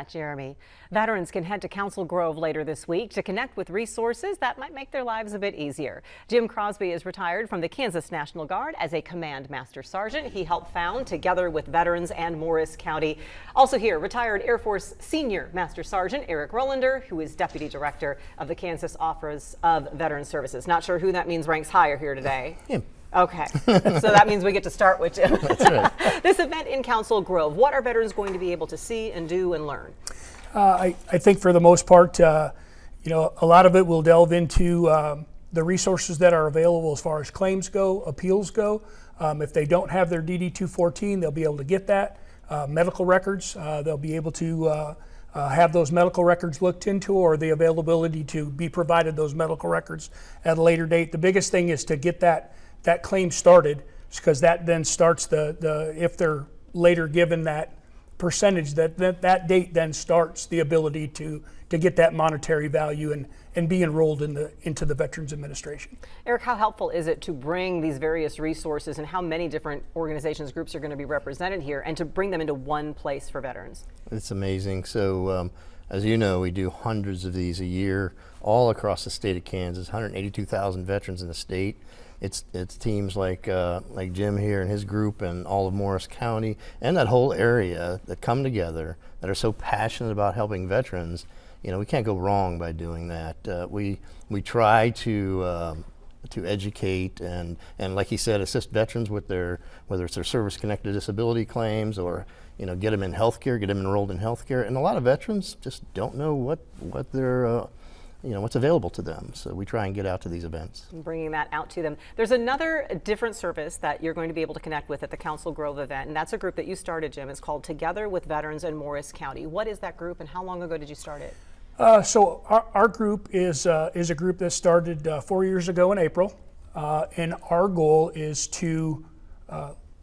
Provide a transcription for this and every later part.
Jeremy. Veterans can head to Council Grove later this week to connect with resources that might make their lives a bit easier. Jim Crosby is retired from the Kansas National Guard as a Command Master Sergeant. He helped found Together with Veterans and Morris County. Also here, retired Air Force Senior Master Sergeant Eric Rollander, who is Deputy Director of the Kansas Office of Veteran Services. Not sure who that means ranks higher here today. Him. Okay, so that means we get to start with Jim. That's right. This event in Council Grove, what are veterans going to be able to see and do and learn? I think for the most part, a lot of it will delve into the resources that are available as far as claims go, appeals go. If they don't have their DD-214, they'll be able to get that. Medical records, they'll be able to have those medical records looked into, or the availability to be provided those medical records at a later date. The biggest thing is to get that claim started, because that then starts if they're later given that percentage, that date then starts the ability to get that monetary value and be enrolled into the Veterans Administration. Eric, how helpful is it to bring these various resources, and how many different organizations, groups are going to be represented here, and to bring them into one place for veterans? It's amazing. So as you know, we do hundreds of these a year all across the state of Kansas, 182,000 veterans in the state. It's teams like Jim here and his group and all of Morris County and that whole area that come together that are so passionate about helping veterans. You know, we can't go wrong by doing that. We try to educate and like he said, assist veterans with whether it's their service-connected disability claims, or get them in healthcare, get them enrolled in healthcare. And a lot of veterans just don't know what their what's available to them. So we try and get out to these events. Bringing that out to them. There's another different service that you're going to be able to connect with at the Council Grove event, and that's a group that you started, Jim. It's called Together with Veterans in Morris County. What is that group, and how long ago did you start it? So our group is a group that started 4 years ago in April, and our goal is to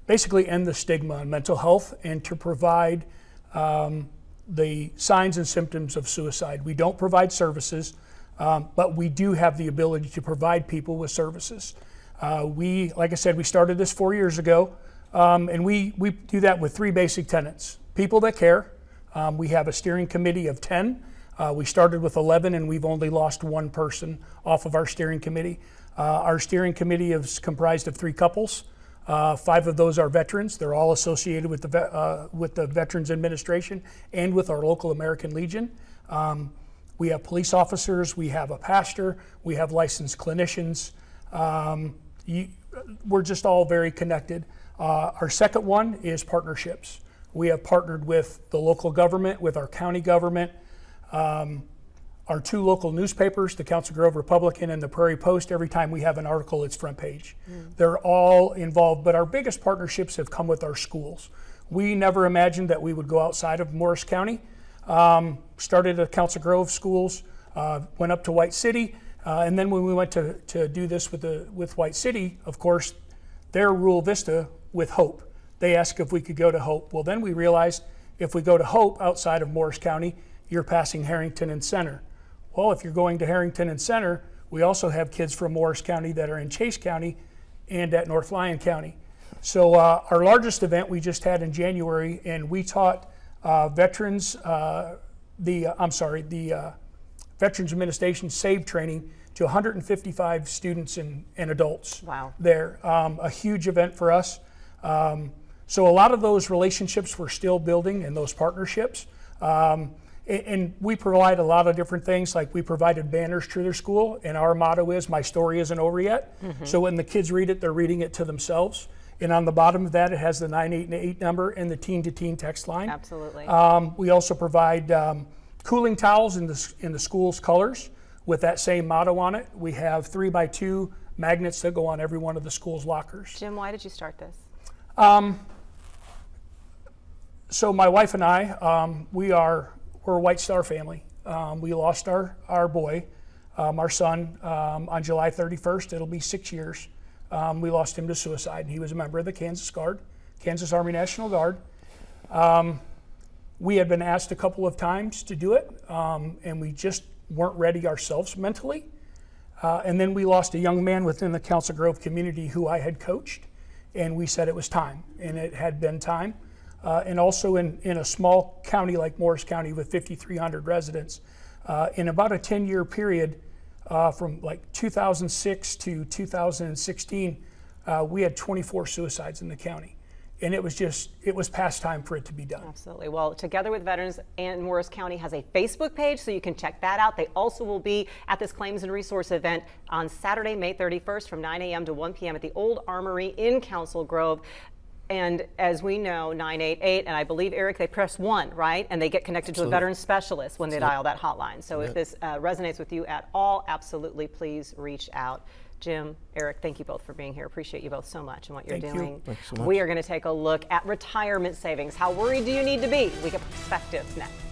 basically end the stigma on mental health and to provide the signs and symptoms of suicide. We don't provide services, but we do have the ability to provide people with services. Like I said, we started this 4 years ago, and we do that with three basic tenets. People that care. We have a steering committee of 10. We started with 11, and we've only lost one person off of our steering committee. Our steering committee is comprised of 3 couples. 5 of those are veterans. They're all associated with the Veterans Administration and with our local American Legion. We have police officers, we have a pastor, we have licensed clinicians. We're just all very connected. Our second one is partnerships. We have partnered with the local government, with our county government, our 2 local newspapers, the Council Grove Republican and the Prairie Post. Every time we have an article, it's front page. They're all involved, but our biggest partnerships have come with our schools. We never imagined that we would go outside of Morris County. Started at Council Grove schools, went up to White City, and then when we went to do this with White City, of course, they're Rural Vista with Hope. They asked if we could go to Hope. Well, then we realized if we go to Hope outside of Morris County, you're passing Harrington and Center. Well, if you're going to Harrington and Center, we also have kids from Morris County that are in Chase County and at North Lyon County. So our largest event we just had in January, and we taught veterans, the Veterans Administration SAVE training to 155 students and adults. Wow. There. A huge event for us. So a lot of those relationships we're still building, and those partnerships. And we provide a lot of different things, like we provided banners to their school, and our motto is, "My story isn't over yet." So when the kids read it, they're reading it to themselves. And on the bottom of that, it has the 988 number and the teen-to-teen text line. Absolutely. We also provide cooling towels in the school's colors with that same motto on it. We have 3x2 magnets that go on every one of the school's lockers. Jim, why did you start this? So my wife and I, we're a White Star family. We lost our boy, our son, on July 31st. It'll be 6 years. We lost him to suicide. He was a member of the Kansas Guard, Kansas Army National Guard. We had been asked a couple of times to do it, and we just weren't ready ourselves mentally. And then we lost a young man within the Council Grove community who I had coached, and we said it was time, and it had been time. and also in a small county like Morris County with 5,300 residents. In about a 10-year period, from like 2006 to 2016, we had 24 suicides in the county. And it was past time for it to be done. Absolutely. Well, Together with Veterans and Morris County has a Facebook page, so you can check that out. They also will be at this Claims and Resource event on Saturday, May 31st from 9 a.m. to 1 p.m. at the Old Armory in Council Grove. And as we know, 988, and I believe, Eric, they press 1, right? And they get connected to a veteran specialist when they dial that hotline. So if this resonates with you at all, absolutely, please reach out. Jim, Eric, thank you both for being here. Appreciate you both so much and what you're doing. Thanks so much. We are going to take a look at retirement savings. How worried do you need to be? We get perspectives next.